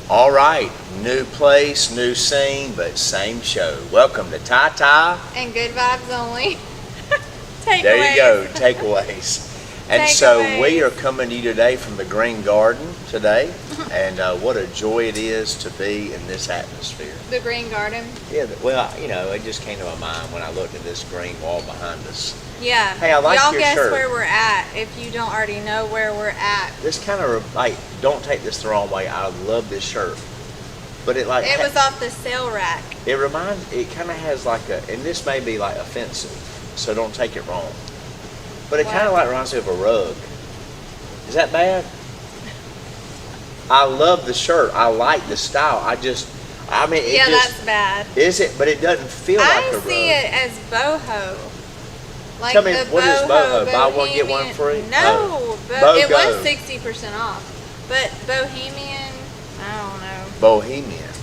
All right, new place, new scene, but same show. Welcome to Ty. And good vibes only. There you go, takeaways. And so we are coming to you today from the Green Garden today, and what a joy it is to be in this atmosphere. The Green Garden. Yeah, well, it just came to my mind when I looked at this green wall behind us. Yeah. Hey, I like Y'all your guess shirt. where we're at if you don't already know where we're at. This kind of don't take this the wrong way. I love this shirt, but it was off the sale rack. It kind of has and this may be offensive, so don't take it wrong. But it kind of reminds me of a rug. Is that bad? I love the shirt. I like the style. That's bad. Is it? But it doesn't feel like a rug. I see it as boho. Like Tell me, what is boho? Buy one, get one free? No, it was 60% off. But bohemian, I don't know. Bohemian.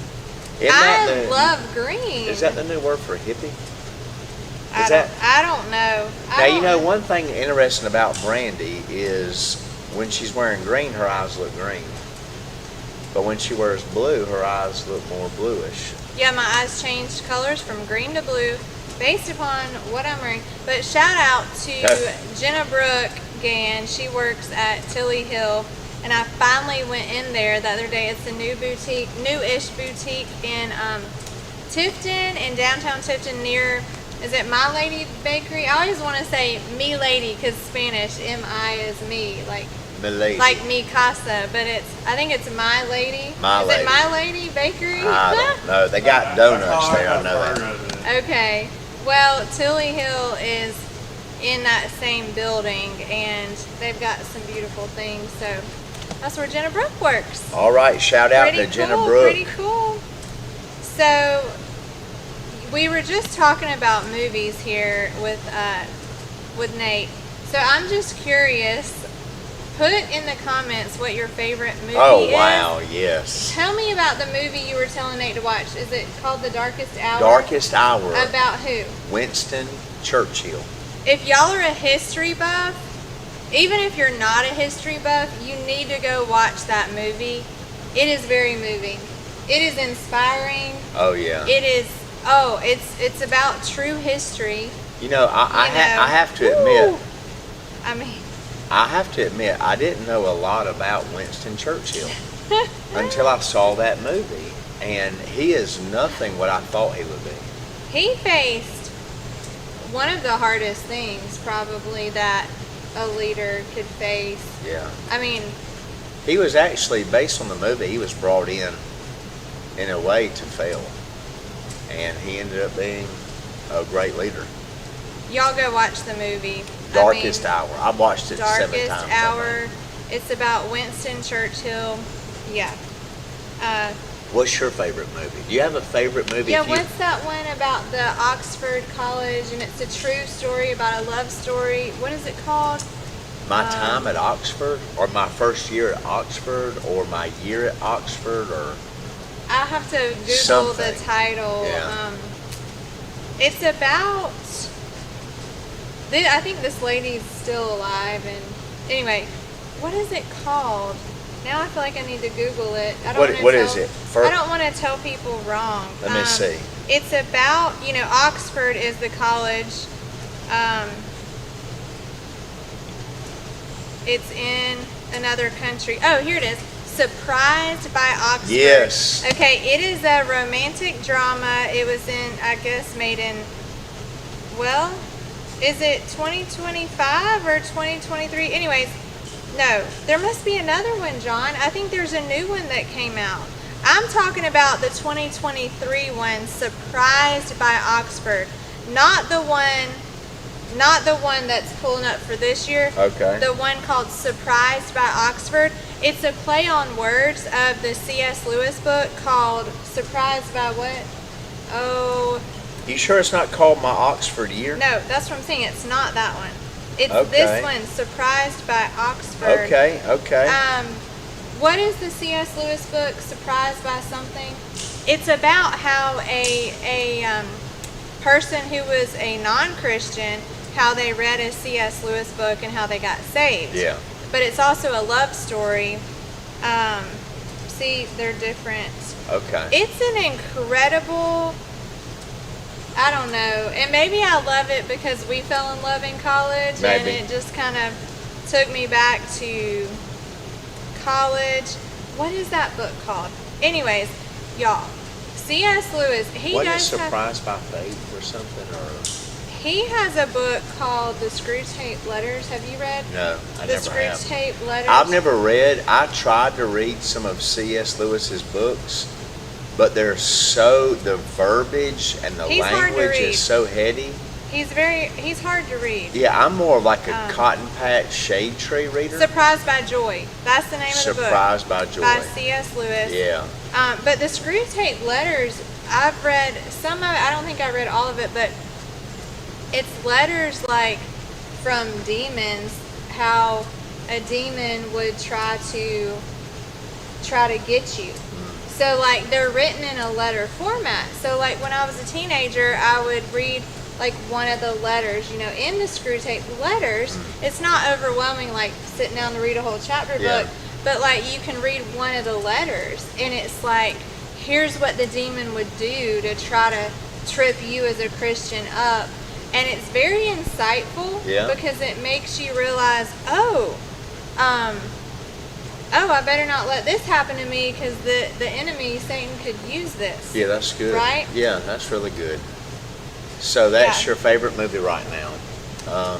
I love green. Is that the new word for hippie? I don't know. Now, one thing interesting about Brandy is when she's wearing green, her eyes look green. But when she wears blue, her eyes look more bluish. Yeah, my eyes changed colors from green to blue based upon what I'm wearing. But shout out to Jenna Brooke Gann. She works at Tilly Hill. And I finally went in there the other day. It's a newish boutique in Tifton, in downtown Tifton near... Is it My Lady Bakery? I always want to say Me Lady because Spanish, M-I is me, like Milady. Like Mi Casa, but I think it's My Lady. Is it My Lady Bakery? I don't know. They got donuts there, I know that. Okay. Well, Tilly Hill is in that same building, and they've got some beautiful things, so that's where Jenna Brooke works. All right, shout out to Jenna Brooke. Pretty cool. So... we were just talking about movies here with Nate. So I'm just curious. Put in the comments what your favorite movie is. Oh, wow, yes. Tell me about the movie you were telling Nate to watch. Is it called The Darkest Hour? Darkest Hour. About who? Winston Churchill. If y'all are a history buff, even if you're not a history buff, you need to go watch that movie. It is very moving. It is inspiring. Oh, yeah. It is... oh, it's about true history. I have to admit. I have to admit, I didn't know a lot about Winston Churchill until I saw that movie, and he is nothing what I thought he would be. He faced one of the hardest things probably that a leader could face. Yeah. He was actually, based on the movie, he was brought in a way to fail. And he ended up being a great leader. Y'all go watch the movie. Darkest Hour. I've watched it 7 times. Darkest Hour. It's about Winston Churchill. Yeah. What's your favorite movie? Do you have a favorite movie? Yeah, what's that one about the Oxford College, and it's a true story about a love story. What is it called? My time at Oxford, or my first year at Oxford, or my year at Oxford, or... I have to Google the title. Yeah. It's about... I think this lady's still alive. And anyway, what is it called? Now I feel like I need to Google it. What is it? I don't want to tell people wrong. Let me see. It's about, Oxford is the college. It's in another country. Oh, here it is. Surprised by Oxford. Yes. Okay, it is a romantic drama. It was made in, is it 2025 or 2023? Anyways, no, there must be another one, John. I think there's a new one that came out. I'm talking about the 2023 one, Surprised by Oxford. Not the one that's pulling up for this year. Okay. The one called Surprised by Oxford. It's a play on words of the C.S. Lewis book called Surprised by what? Oh. You sure it's not called My Oxford Year? No, that's what I'm saying. It's not that one. It's this one, Surprised by Oxford. Okay. What is the C.S. Lewis book, Surprised by something? It's about how a person who was a non-Christian, how they read a C.S. Lewis book and how they got saved. Yeah. But it's also a love story. see they're different. Okay. It's an incredible, I don't know, and maybe I love it because we fell in love in college, and Maybe. it just kind of took me back to college. What is that book called? Anyways, y'all, C.S. Lewis, he Wasn't it does have, Surprised by Faith or something? Or he has a book called The Screwtape Letters. Have you read? no, I The never have. Screwtape Letters. I've never read. I tried to read some of C.S. Lewis's books, but they're so, the verbiage and the He's hard to language read. is so heady. He's hard to read. Yeah, I'm more like a Um, cotton patch shade tree reader. Surprised by Joy. That's the name of the book. Surprised by Joy. By C.S. Lewis. Yeah. But the Screwtape Letters, I've read some of it. I don't think I read all of it, but it's letters like from demons, how a demon would try to get you. So like they're written in a letter format. So like when I was a teenager, I would read like one of the letters, you know, in the Screwtape Letters. It's not overwhelming like sitting down to read a whole chapter Yeah. book, but like you can read one of the letters and it's like, here's what the demon would do to try to trip you as a Christian up. And it's very insightful Yeah. because it makes you realize, oh, I better not let this happen to me because the enemy, Satan, could use this. Yeah, that's good. Right? Yeah, that's really good. So that's Yeah. your favorite movie right now?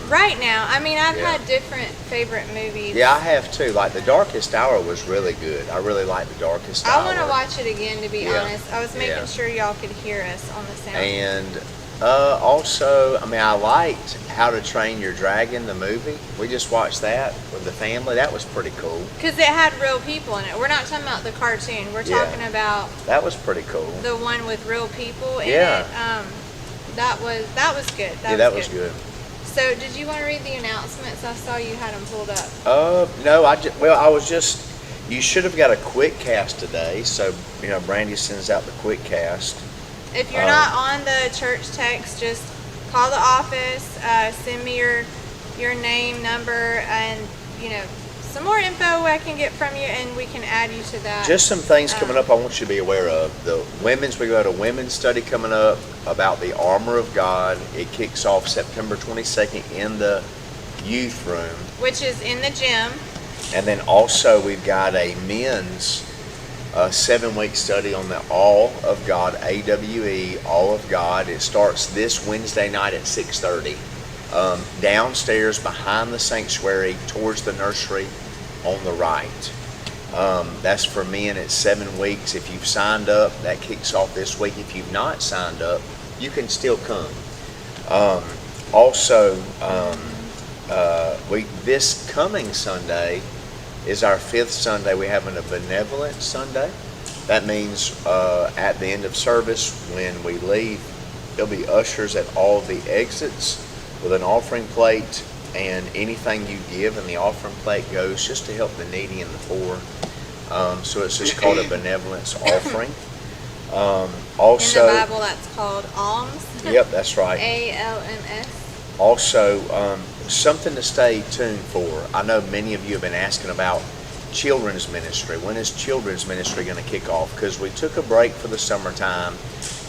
Right now, I mean, I've Yeah. had different favorite movies. Yeah, I have too. Like The Darkest Hour was really good. I really like The Darkest Hour. I want to watch it again, to be Yeah. honest. I was making Yeah. sure y'all could hear us on the sound. And also, I mean, I liked How to Train Your Dragon, the movie. We just watched that with the family. That was pretty cool. Because it had real people in it. We're not talking about the cartoon. We're Yeah. talking about That was pretty cool. the one with real people in Yeah. it. That was good. That was good. So, did you want to read the announcements? I saw you had them pulled up. No, I was just, you should have got a quick cast today. So, you know, Brandy sends out the quick cast. If you're not on the church text, just call the office, send me your name, number, and you know some more info I can get from you, and we can add you to that. Just some things coming up I want you to be aware of. We got a women's study coming up about the armor of God. It kicks off September 22nd in the youth room. Which is in the gym. And then also we've got a men's 7-week study on the All of God, AWE, All of God. It starts this Wednesday night at 6:30. Downstairs behind the sanctuary towards the nursery on the right. That's for men. It's 7 weeks. If you've signed up, that kicks off this week. If you've not signed up, you can still come. This coming Sunday is our 5th Sunday. We're having a benevolent Sunday. That means at the end of service, when we leave, there'll be ushers at all the exits with an offering plate, and anything you give in the offering plate goes just to help the needy and the poor. So it's just called a benevolence offering. Also, in the Bible, that's called alms. Yep, that's right. ALMS. Also, something to stay tuned for. I know many of you have been asking about children's ministry. When is children's ministry going to kick off? Because we took a break for the summertime,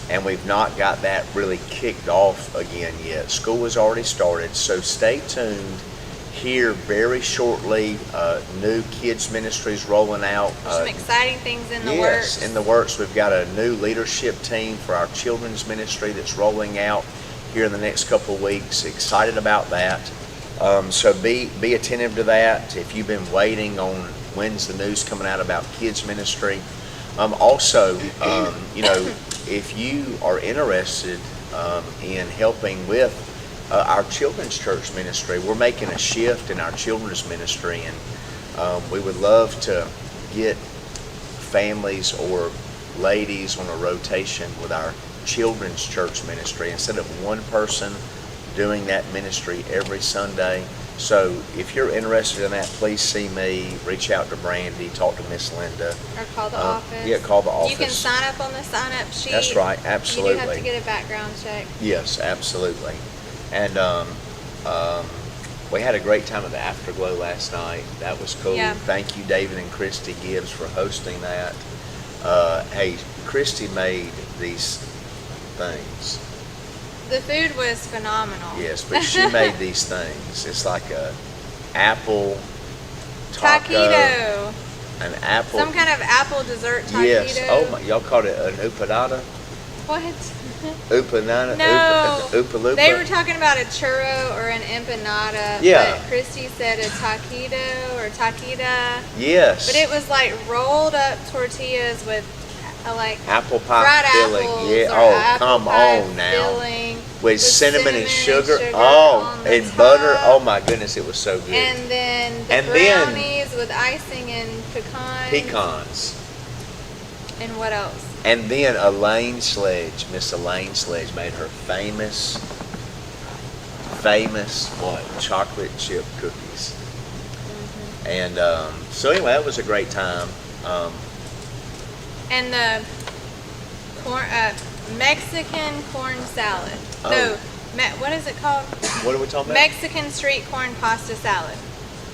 and we've not got that really kicked off again yet. School has already started, so stay tuned. Here very shortly, new kids ministries rolling out. There's some exciting things in the Yes, works. in the works. We've got a new leadership team for our children's ministry that's rolling out here in the next couple of weeks. Excited about that. So be attentive to that. If you've been waiting on when's the news coming out about kids ministry. If you are interested in helping with our children's church ministry, we're making a shift in our children's ministry, and we would love to get families or ladies on a rotation with our children's church ministry instead of one person doing that ministry every Sunday. So if you're interested in that, please see me, reach out to Brandy, talk to Miss Linda. Or call the office. Yeah, call the office. You can sign up on the sign-up sheet. That's right, You do absolutely. have to get a background check. Yes, absolutely. And We had a great time at the Afterglow last night. That was cool. Yeah. Thank you, David and Christy Gibbs, for hosting that. Hey, Christy made these things. The food was phenomenal. Yes, but she made these things. It's like a apple taco. Taquito. An apple. Some kind of apple dessert taquito. Yes. Oh my! Y'all called it an upanada. What? Upanada. No. Upalupa. They were talking about a churro or an empanada. Yeah. But Christy said a taquito or taquita. Yes. But it was like rolled up tortillas with like apple pie fried filling. apples Yeah. or Oh, apple come pie on now. filling With cinnamon and sugar. on Oh, the and butter. top. Oh my goodness, it was so good. And then the And then- brownies with icing and pecans. Pecans. And what else? And then Elaine Sledge, Miss Elaine Sledge, made her famous what? Chocolate chip cookies. Mm-hmm. And so anyway, that was a great time. And the corn, Mexican corn salad. Oh. No, what is it called? What are we talking about? Mexican street corn pasta salad.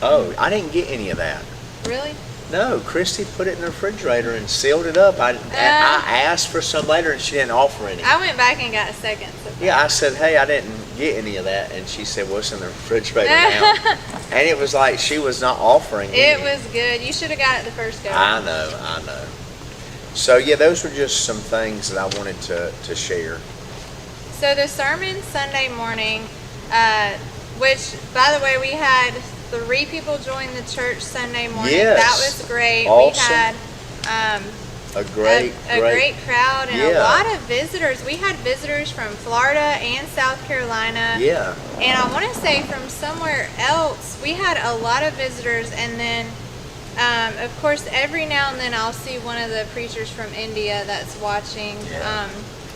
Oh, I didn't get any of that. Really? No, Christy put it in the refrigerator and sealed it up. I asked for some later and she didn't offer any. I went back and got a second. So Yeah, I said, hey, I didn't get any of that. And she said, well, it's in the refrigerator now. And it was like she was not offering It any. was good. You should have got it the first go. I know. So, yeah, those were just some things that I wanted to share. So the sermon Sunday morning, which, by the way, we had 3 people join the church Sunday morning. Yes. That was great. Awesome. We had A great crowd and a Yeah. lot of visitors. We had visitors from Florida and South Carolina. Yeah. And I want to say from somewhere else, we had a lot of visitors. And then, of course, every now and then I'll see one of the preachers from India that's watching Yeah.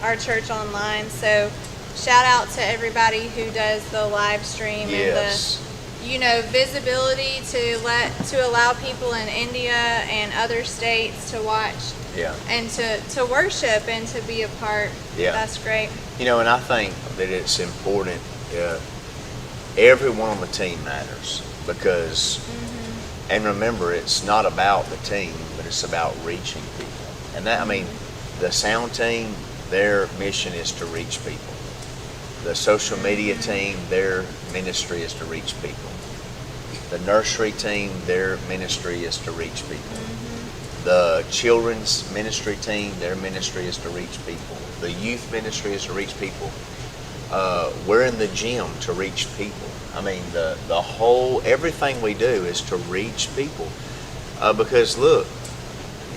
our church online. So shout out to everybody who does the live stream Yes. and the visibility to allow people in India and other states to watch Yeah. and to worship and to be a part. Yeah. That's great. And I think that it's important. Everyone on the team matters because, and remember, it's not about the team, but it's about reaching people. And that, I mean, the sound team, their mission is to reach people. The social media team, their ministry is to reach people. The nursery team, their ministry is to reach people. The children's ministry team, their ministry is to reach people. The youth ministry is to reach people. We're in the gym to reach people. I mean, the whole, everything we do is to reach people. Because look,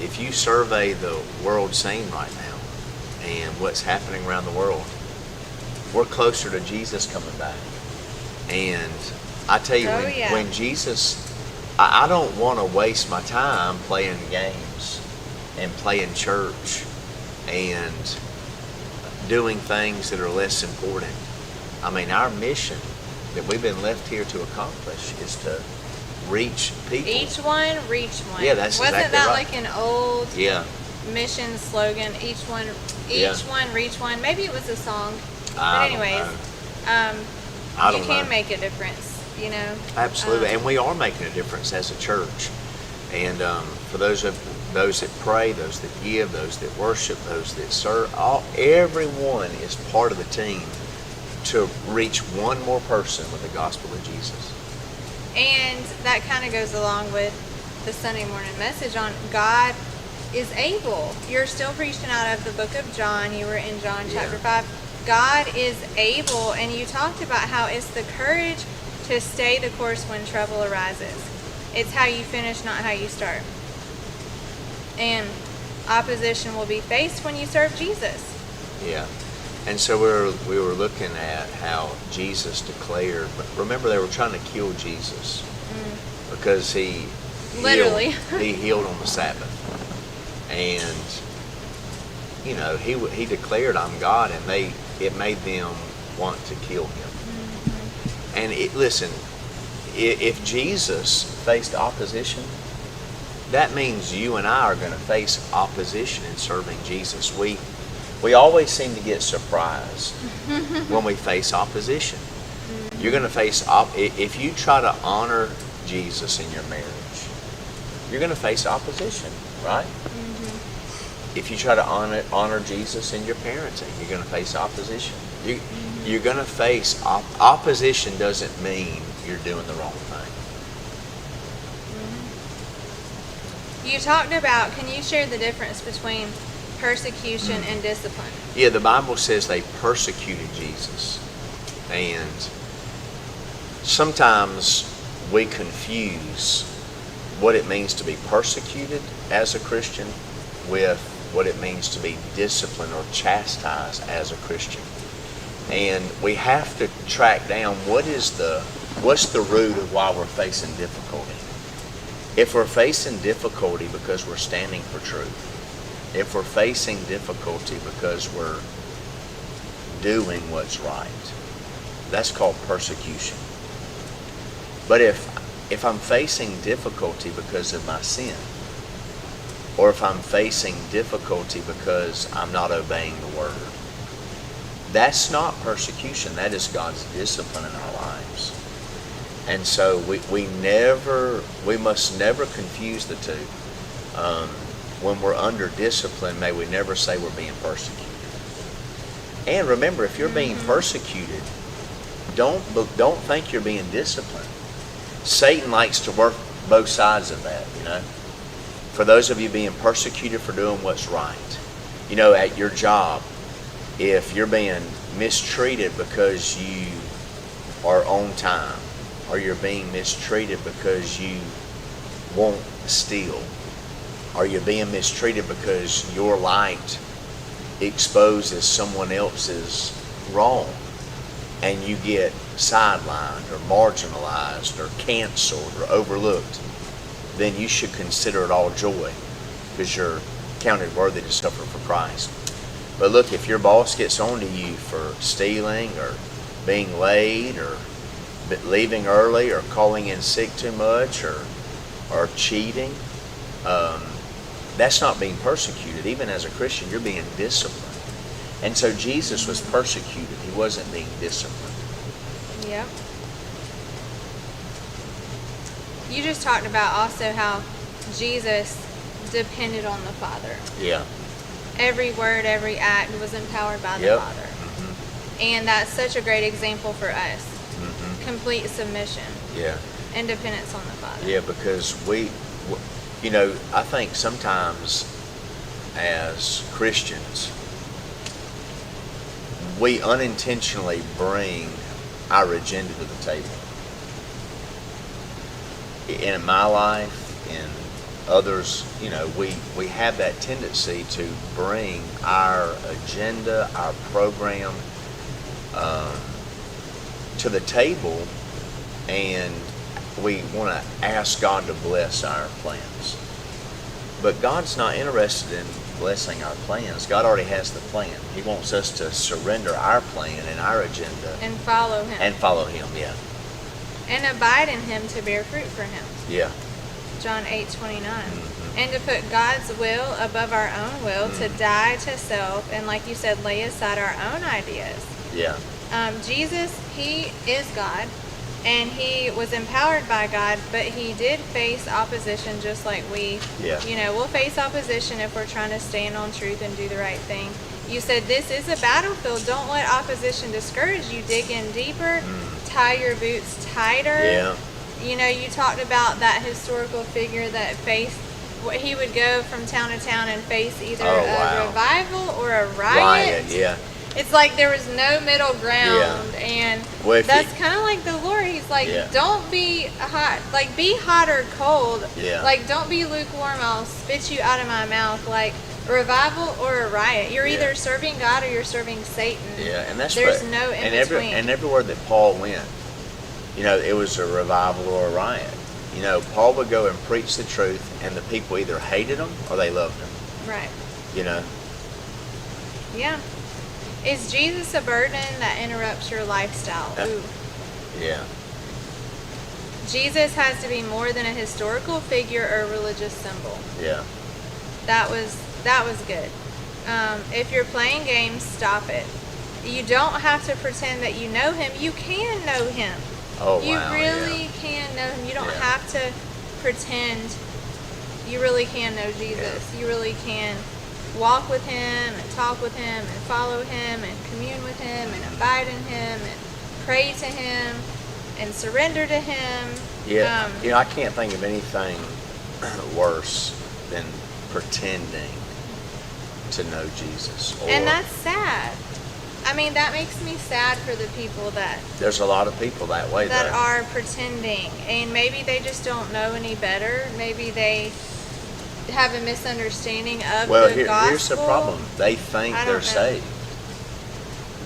if you survey the world scene right now and what's happening around the world, we're closer to Jesus coming back. And I tell you, when Jesus, I don't want to waste my time playing games and playing church and doing things that are less important. I mean, our mission that we've been left here to accomplish is to reach people. Each one, reach one. Yeah, that's Wasn't exactly that right. like an old Yeah. mission slogan? Each one, reach one. Maybe it was a song. But I don't anyways, know. I don't you can know. make a difference. Absolutely, and we are making a difference as a church. And for those that pray, those that give, those that worship, those that serve, everyone is part of the team to reach one more person with the gospel of Jesus. And that kind of goes along with the Sunday morning message on God is able. You're still preaching out of the book of John. You were in John chapter 5. God is able, and you talked about how it's the courage to stay the course when trouble arises. It's how you finish, not how you start. And opposition will be faced when you serve Jesus. Yeah. And so we were looking at how Jesus declared, but remember they were trying to kill Jesus because he Literally. he healed on the Sabbath. And he declared, I'm God, and it made them want to kill him. And listen, if Jesus faced opposition, that means you and I are going to face opposition in serving Jesus. We always seem to get surprised when we face opposition. You're going to face if you try to honor Jesus in your marriage, you're going to face opposition, right? If you try to honor Jesus in your parenting, you're going to face opposition. You're going to face opposition. Doesn't mean you're doing the wrong thing. You talked about, can you share the difference between persecution and discipline? Yeah, the Bible says they persecuted Jesus. And sometimes we confuse what it means to be persecuted as a Christian with what it means to be disciplined or chastised as a Christian. And we have to track down what's the root of why we're facing difficulty. If we're facing difficulty because we're standing for truth, if we're facing difficulty because we're doing what's right, that's called persecution. But if I'm facing difficulty because of my sin, or if I'm facing difficulty because I'm not obeying the word, that's not persecution. That is God's discipline in our lives. And so we must never confuse the two. When we're under discipline, may we never say we're being persecuted. And remember, if you're being persecuted, don't think you're being disciplined. Satan likes to work both sides of that, you know. For those of you being persecuted for doing what's right, you know, at your job, if you're being mistreated because you are on time, or you're being mistreated because you won't steal, or you're being mistreated because your light exposes someone else's wrong, and you get sidelined or marginalized or canceled or overlooked, then you should consider it all joy, because you're counted worthy to suffer for Christ. But look, if your boss gets on to you for stealing or being late or leaving early or calling in sick too much or cheating, that's not being persecuted. Even as a Christian, you're being disciplined. And so Jesus was persecuted. He wasn't being disciplined. Yep. You just talked about also how Jesus depended on the Father. Yeah. Every word, every act was empowered by the Yep. Father. And that's such a great example for us. Complete submission. Yeah. And dependence on the Father. Yeah, because I think sometimes as Christians, we unintentionally bring our agenda to the table. In my life, in others, we have that tendency to bring our agenda, our program to the table, and we want to ask God to bless our plans. But God's not interested in blessing our plans. God already has the plan. He wants us to surrender our plan and our agenda. And follow Him. And follow Him, yeah. And abide in Him to bear fruit for Him. Yeah. John 8:29. And to put God's will above our own will, to die to self, and like you said, lay aside our own ideas. Yeah. Jesus, He is God, and He was empowered by God, but He did face opposition just like we. Yeah. We'll face opposition if we're trying to stand on truth and do the right thing. You said this is a battlefield. Don't let opposition discourage you. Dig in deeper. Tie your boots tighter. Yeah. You talked about that historical figure that faced, he would go from town to town and face either a revival or a riot. Yeah. It's like there was no middle ground, and that's kind of like the Lord. He's like, don't be hot, like be hot or cold. Yeah. Like don't be lukewarm. I'll spit you out of my mouth. Like a revival or a riot. You're either serving God or you're serving Satan. Yeah, and there's no in between. And everywhere that Paul went, it was a revival or a riot. Paul would go and preach the truth, and the people either hated him or they loved him. Right. Yeah. Is Jesus a burden that interrupts your lifestyle? Ooh. Yeah. Jesus has to be more than a historical figure or a religious symbol. Yeah. That was good. If you're playing games, stop it. You don't have to pretend that you know him. You can know him. Oh, You wow. really can know him. You don't Yeah. have to pretend. You really can know Jesus. You really can walk with him and talk with him and follow him and commune with him and abide in him and pray to him and surrender to him. Yeah. I can't think of anything worse than pretending to know Jesus. And that's sad. I mean, that makes me sad for the people that There's a lot of people that way, that though. are pretending, and maybe they just don't know any better. Maybe they have a misunderstanding of Well, the gospel. here's the problem. They think I they're don't know. saved.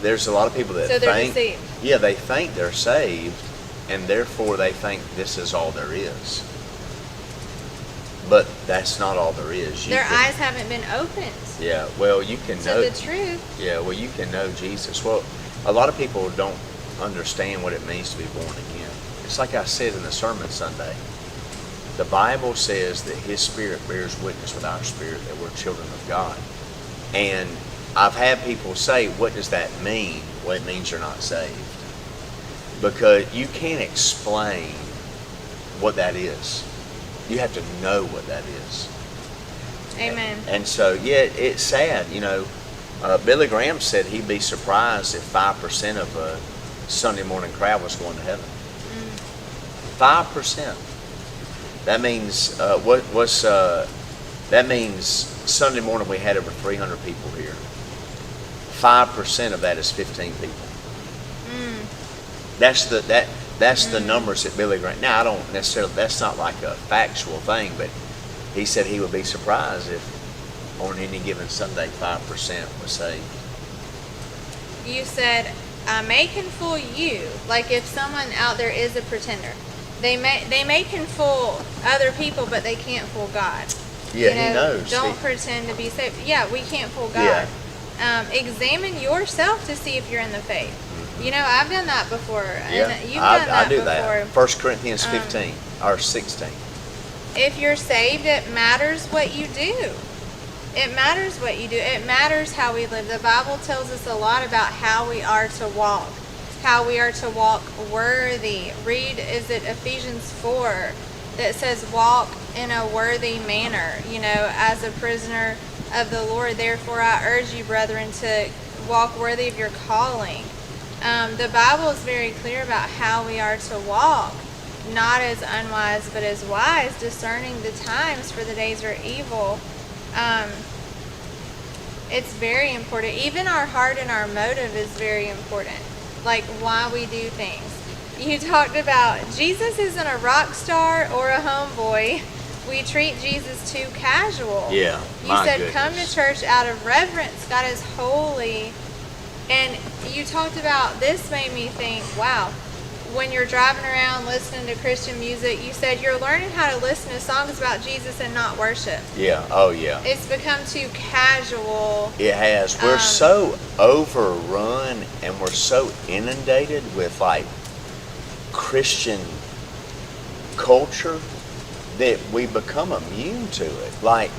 There's a lot of people that So they're think, deceived. yeah, they think they're saved, and therefore they think this is all there is. But that's not all there is. Their eyes haven't been opened Yeah, well, you can to know. the truth. Yeah, well, you can know Jesus. Well, a lot of people don't understand what it means to be born again. It's like I said in the sermon Sunday. The Bible says that His Spirit bears witness with our spirit that we're children of God. And I've had people say, what does that mean? Well, it means you're not saved. Because you can't explain what that is. You have to know what that is. Amen. And so, yeah, it's sad. Billy Graham said he'd be surprised if 5% of a Sunday morning crowd was going to heaven. 5%. That means that means Sunday morning we had over 300 people here. 5% of that is 15 people. That's the numbers that Billy Graham. Now I don't necessarily. That's not like a factual thing, but he said he would be surprised if on any given Sunday 5% was saved. You said, I can fool you. Like if someone out there is a pretender, they may can fool other people, but they can't fool God. Yeah, He knows. Don't pretend to be saved. Yeah, we can't fool God. Examine yourself to see if you're in the faith. I've done that before. Yeah, And you've done that I do before. that. 1 Corinthians 15 or 16. If you're saved, it matters what you do. It matters what you do. It matters how we live. The Bible tells us a lot about how we are to walk. How we are to walk worthy. Read, is it Ephesians 4 that says walk in a worthy manner, as a prisoner of the Lord. Therefore, I urge you, brethren, to walk worthy of your calling. The Bible is very clear about how we are to walk, not as unwise, but as wise, discerning the times, for the days are evil. It's very important. Even our heart and our motive is very important, like why we do things. You talked about Jesus isn't a rock star or a homeboy. We treat Jesus too casual. Yeah, You said come to church out of reverence. God is holy. And you talked about, this made me think, wow, when you're driving around listening to Christian music, you said you're learning how to listen to songs about Jesus and not worship. Yeah, oh yeah. It's become too casual. It has. We're so overrun and we're so inundated with like Christian culture that we become immune to it. Like,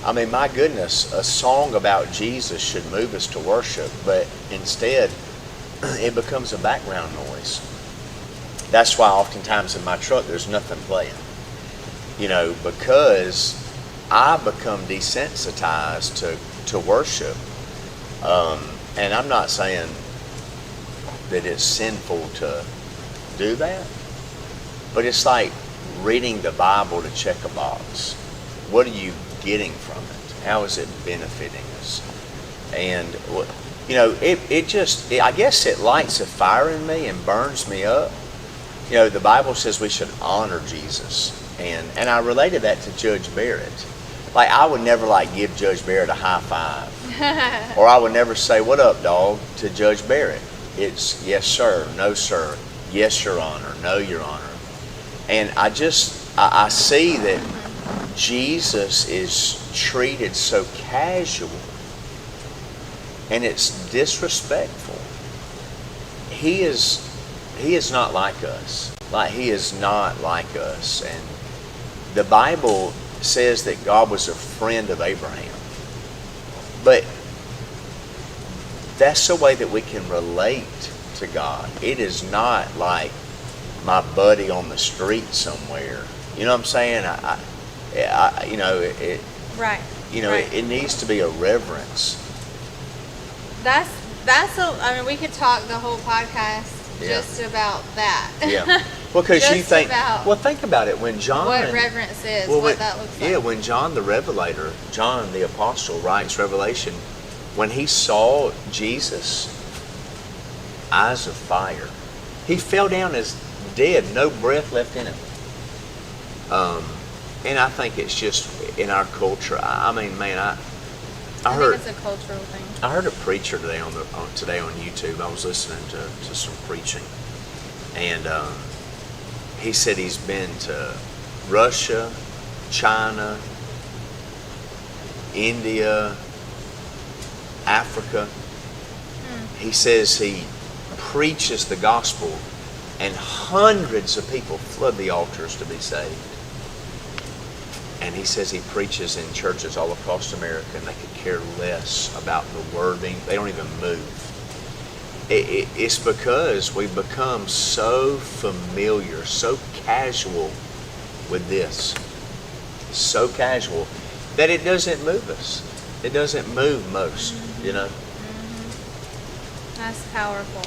I mean, my goodness, a song about Jesus should move us to worship, but instead it becomes a background noise. That's why oftentimes in my truck there's nothing playing. Because I become desensitized to worship. And I'm not saying that it's sinful to do that, but it's like reading the Bible to check a box. What are you getting from it? How is it benefiting us? And I guess it lights a fire in me and burns me up. The Bible says we should honor Jesus, and I related that to Judge Barrett. Like, I would never give Judge Barrett a high five, or I would never say "What up, dog" to Judge Barrett. It's yes sir, no sir, yes your honor, no your honor. And I see that Jesus is treated so casual, and it's disrespectful. He is not like us. He is not like us. And the Bible says that God was a friend of Abraham. But that's the way that we can relate to God. It is not like my buddy on the street somewhere. You know what I'm saying? You know, Right. you know, Right. it needs to be a reverence. I mean, we could talk the whole podcast Yeah. just about that. Yeah. Because you Just think, about well, think about it. When John, what reverence is, well, what that looks like. yeah, when John the Revelator, John the Apostle writes Revelation, when he saw Jesus, eyes of fire, he fell down as dead, no breath left in him. And I think it's just in our culture. I mean, man, I I heard think it's a cultural thing. I heard a preacher today on YouTube. I was listening to some preaching, and he said he's been to Russia, China, India, Africa. He says he preaches the gospel, and hundreds of people flood the altars to be saved. And he says he preaches in churches all across America, and they could care less about the word being, they don't even move. It's because we've become so familiar, so casual with this, so casual, that it doesn't move us. It doesn't move most, you know. That's powerful.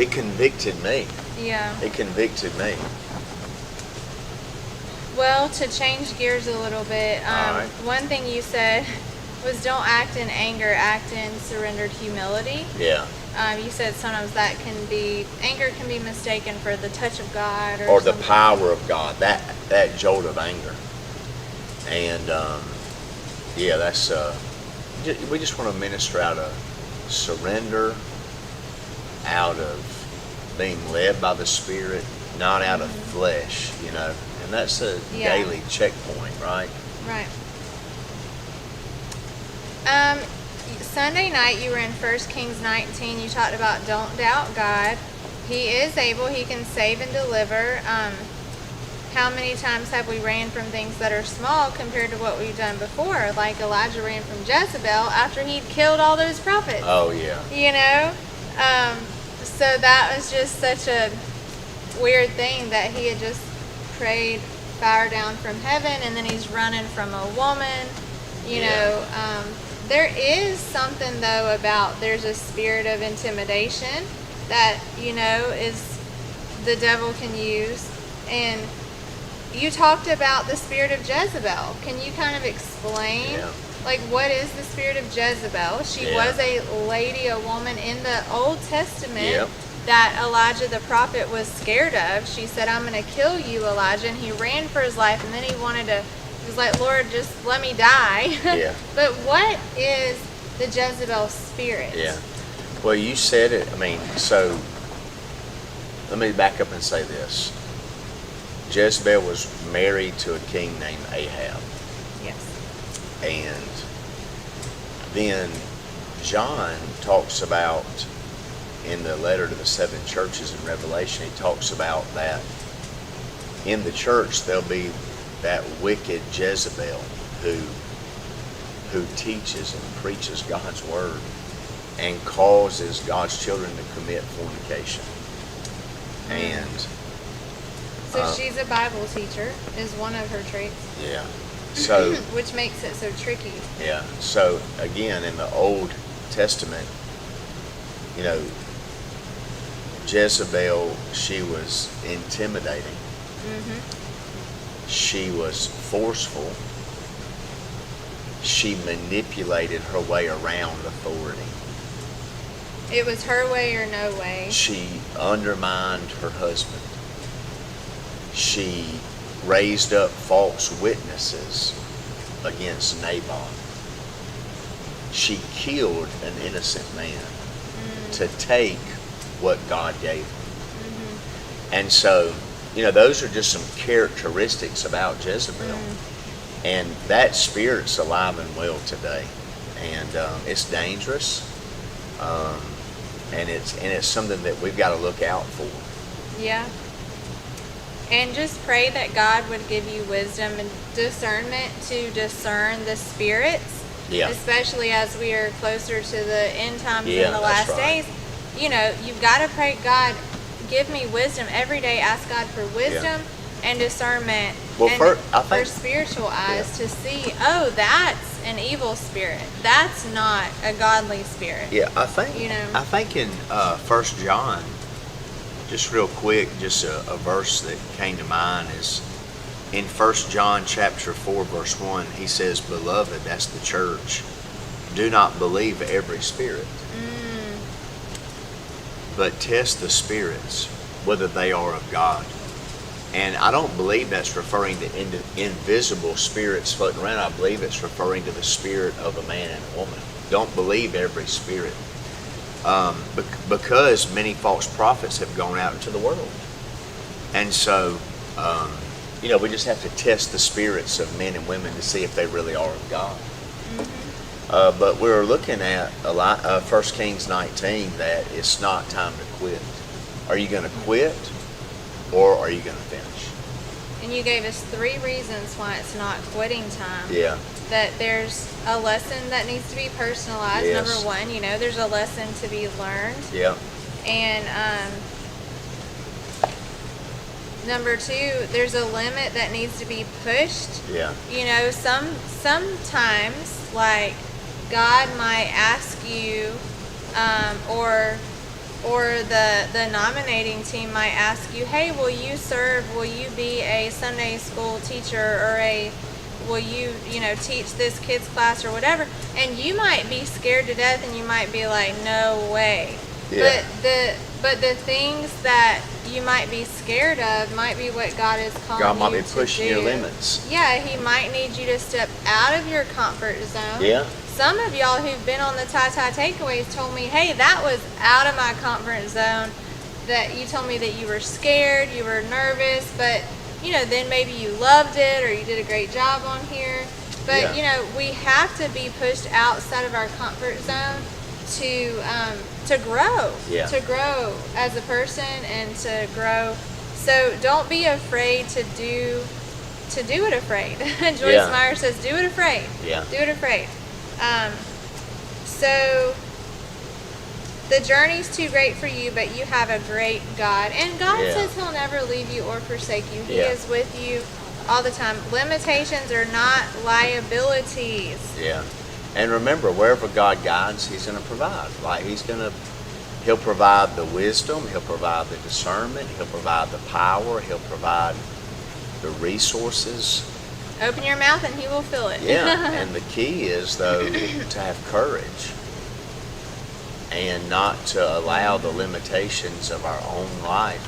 It convicted me. Yeah. It convicted me. Well, to change gears a little bit, All right. one thing you said was don't act in anger, act in surrendered humility. Yeah. You said sometimes anger can be mistaken for the touch of God Or the something. power of God, that jolt of anger. And yeah, that's we just want to minister out of surrender, out of being led by the Spirit, not out of flesh, you know. And that's a Yeah. daily checkpoint, right? Right. Sunday night you were in 1 Kings 19. You talked about don't doubt God. He is able. He can save and deliver. How many times have we ran from things that are small compared to what we've done before? Like Elijah ran from Jezebel after he'd killed all those prophets. Oh, yeah. You know? So that was just such a weird thing that he had just prayed fire down from heaven, and then he's running from a woman. You know, there is something though about there's a spirit of intimidation that, you know, is the devil can use. And you talked about the spirit of Jezebel. Can you kind of explain, Yeah. like, what is the spirit of Jezebel? She Yeah. was a lady, a woman in the Old Testament Yep. that Elijah the prophet was scared of. She said, I'm going to kill you, Elijah. And he ran for his life, and then he was like, Lord, just let me die. Yeah. But what is the Jezebel spirit? Yeah. Well, you said it. I mean, so let me back up and say this. Jezebel was married to a king named Ahab. Yes. And then John talks about, in the letter to the 7 churches in Revelation, he talks about that in the church there'll be that wicked Jezebel who teaches and preaches God's word and causes God's children to commit fornication. And So she's a Bible teacher, is one of her traits, yeah, so which makes it so tricky. yeah, so again, in the Old Testament, you know, Jezebel, she was intimidating. She was forceful. She manipulated her way around authority. It was her way or no way. She undermined her husband. She raised up false witnesses against Naboth. She killed an innocent man to take what God gave him. And so, you know, those are just some characteristics about Jezebel. And that spirit's alive and well today. And it's dangerous. And it's something that we've got to look out for. Yeah. And just pray that God would give you wisdom and discernment to discern the spirits. Yeah. especially as we are closer to the end times Yeah, in the that's last right. days. You know, you've got to pray, God, give me wisdom every day. Ask God for wisdom and discernment, Well, and I for think spiritual eyes to see, oh, that's an evil spirit. That's not a godly spirit. Yeah, I think You know. I think in 1 John, just real quick, just a verse that came to mind is in 1 John chapter 4 verse 1. He says, "Beloved," that's the church, "do not believe every spirit, but test the spirits whether they are of God." And I don't believe that's referring to invisible spirits floating around. I believe it's referring to the spirit of a man and a woman. Don't believe every spirit. Because many false prophets have gone out into the world. And so, we just have to test the spirits of men and women to see if they really are of God. But we're looking at 1 Kings 19, that it's not time to quit. Are you going to quit, or are you going to finish? And you gave us 3 reasons why it's not quitting time. Yeah. That there's a lesson that needs to be personalized. Yes. Number 1, there's a lesson to be learned. Yeah. And number 2, there's a limit that needs to be pushed. Yeah. Sometimes, like, God might ask you, or the nominating team might ask you, hey, will you be a Sunday school teacher, or will you teach this kids class or whatever? And you might be scared to death, and you might be like, no way. Yeah. But the things that you might be scared of might be what God is calling you to do. God might be pushing your limits. Yeah, He might need you to step out of your comfort zone. Yeah. Some of y'all who've been on the Ty Takeaways told me, hey, that was out of my comfort zone. That you told me that you were scared, you were nervous, but then maybe you loved it, or you did a great job on here. But we have to be pushed outside of our comfort zone to grow. Yeah. To grow as a person and to grow. So don't be afraid to do it afraid. Joyce Meyer says, do it afraid. Yeah. Do it afraid. So the journey's too great for you, but you have a great God. And God says He'll never leave you or forsake you. He is with you all the time. Limitations are not liabilities. Yeah. And remember, wherever God guides, He's going to provide. Like He'll provide the wisdom, He'll provide the discernment, He'll provide the power, He'll provide the resources. Open your mouth and He will fill it. Yeah, and the key is, though, to have courage and not to allow the limitations of our own life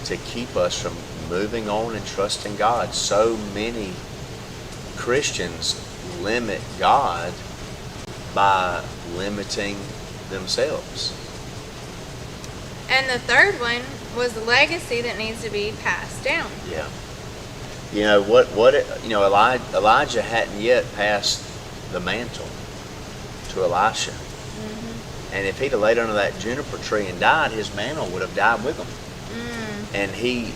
to keep us from moving on and trusting God. So many Christians limit God by limiting themselves. And the third one was the legacy that needs to be passed down. Yeah. Elijah hadn't yet passed the mantle to Elisha. Mm-hmm. And if he'd have laid under that juniper tree and died, his mantle would have died with him. Mm. And he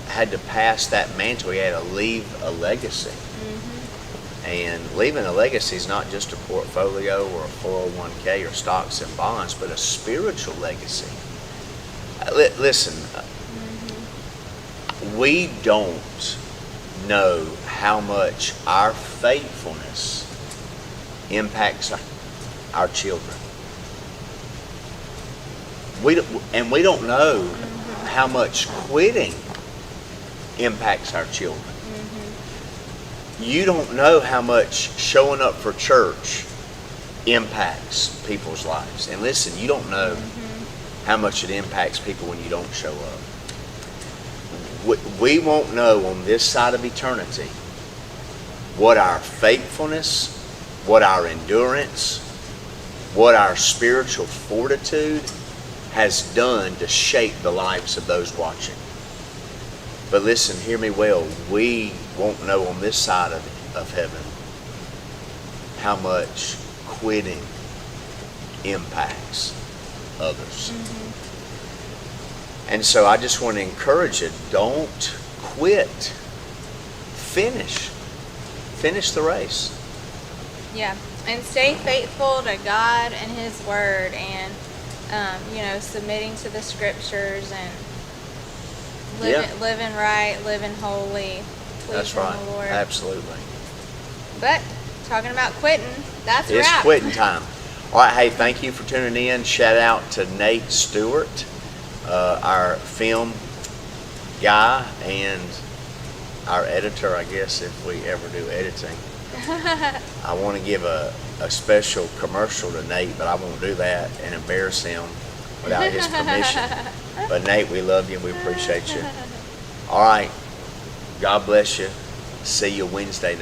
had to pass that mantle. He had to leave a legacy. Mm-hmm. And leaving a legacy is not just a portfolio or a 401k or stocks and bonds, but a spiritual legacy. Listen, we don't know how much our faithfulness impacts our children. We don't know how much quitting impacts our children. You don't know how much showing up for church impacts people's lives. And listen, you don't know how much it impacts people when you don't show up. We won't know on this side of eternity what our faithfulness, what our endurance, what our spiritual fortitude has done to shape the lives of those watching. But listen, hear me well, we won't know on this side of heaven how much quitting impacts others. And so I just want to encourage you, don't quit. Finish the race. Yeah, and stay faithful to God and His Word, and submitting to the Scriptures and living right, living holy, That's pleasing right. the Lord. Absolutely. But talking about quitting, that's a It's wrap. quitting time. All right, hey, thank you for tuning in. Shout out to Nate Stewart, our film guy and our editor, I guess, if we ever do editing. I want to give a special commercial to Nate, but I won't do that and embarrass him without his permission. But Nate, we love you and we appreciate you. All right. God bless you. See you Wednesday night.